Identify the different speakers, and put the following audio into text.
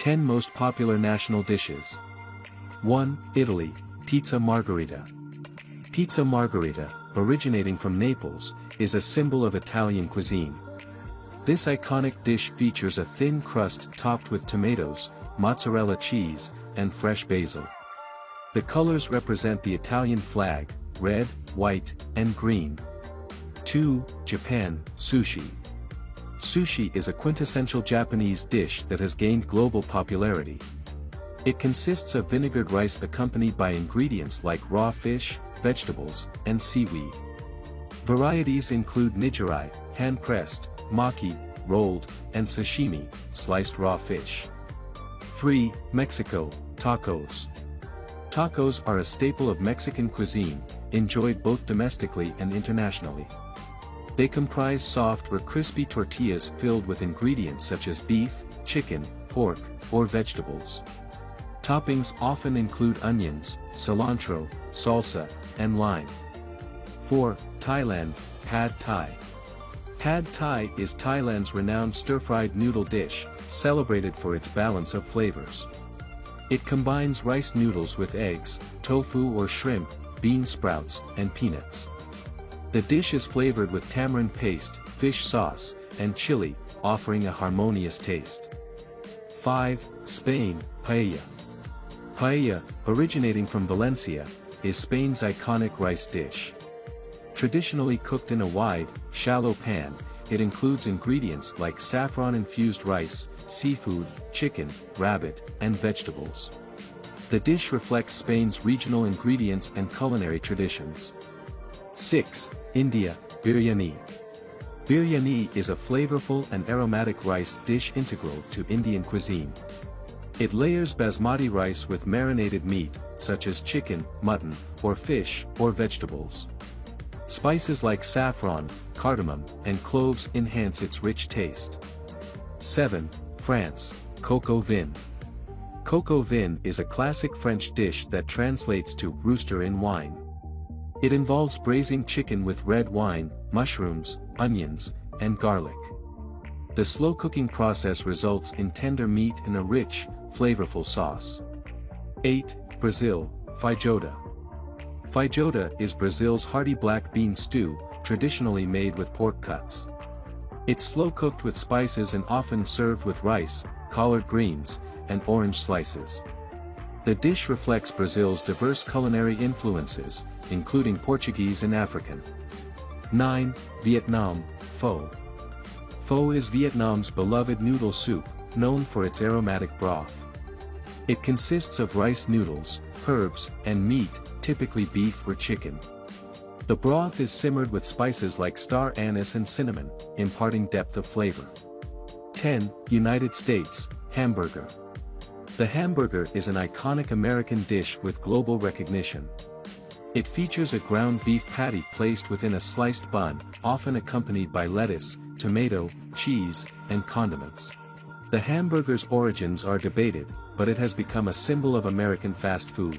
Speaker 1: 10 most popular national dishes. 1. Italy, Pizza Margherita. Pizza Margherita, originating from Naples, is a symbol of Italian cuisine. This iconic dish features a thin crust topped with tomatoes, mozzarella cheese, and fresh basil. The colors represent the Italian flag, red, white, and green. 2. Japan, Sushi. Sushi is a quintessential Japanese dish that has gained global popularity. It consists of vinegared rice accompanied by ingredients like raw fish, vegetables, and seaweed. Varieties include nigiri, hand-pressed, maki, rolled, and sashimi, sliced raw fish. 3. Mexico, tacos. Tacos are a staple of Mexican cuisine, enjoyed both domestically and internationally. They comprise soft or crispy tortillas filled with ingredients such as beef, chicken, pork, or vegetables. Toppings often include onions, cilantro, salsa, and lime. 4. Thailand, Pad Thai. Pad Thai is Thailand's renowned stir-fried noodle dish, celebrated for its balance of flavors. It combines rice noodles with eggs, tofu or shrimp, bean sprouts, and peanuts. The dish is flavored with tamarind paste, fish sauce, and chili, offering a harmonious taste. 5. Spain, Paella. Paella, originating from Valencia, is Spain's iconic rice dish. Traditionally cooked in a wide, shallow pan, it includes ingredients like saffron-infused rice, seafood, chicken, rabbit, and vegetables. The dish reflects Spain's regional ingredients and culinary traditions. 6. India, Biryani. Biryani is a flavorful and aromatic rice dish integral to Indian cuisine. It layers basmati rice with marinated meat, such as chicken, mutton, or fish, or vegetables. Spices like saffron, cardamom, and cloves enhance its rich taste. 7. France, coq au vin. Coq au vin is a classic French dish that translates to rooster in wine. It involves braising chicken with red wine, mushrooms, onions, and garlic. The slow cooking process results in tender meat and a rich, flavorful sauce. 8. Brazil, feijoada. Feijoada is Brazil's hearty black bean stew, traditionally made with pork cuts. It's slow-cooked with spices and often served with rice, collard greens, and orange slices. The dish reflects Brazil's diverse culinary influences, including Portuguese and African. 9. Vietnam, pho. Pho is Vietnam's beloved noodle soup, known for its aromatic broth. It consists of rice noodles, herbs, and meat, typically beef or chicken. The broth is simmered with spices like star anise and cinnamon, imparting depth of flavor. 10. United States, hamburger. The hamburger is an iconic American dish with global recognition. It features a ground beef patty placed within a sliced bun, often accompanied by lettuce, tomato, cheese, and condiments. The hamburger's origins are debated, but it has become a symbol of American fast food.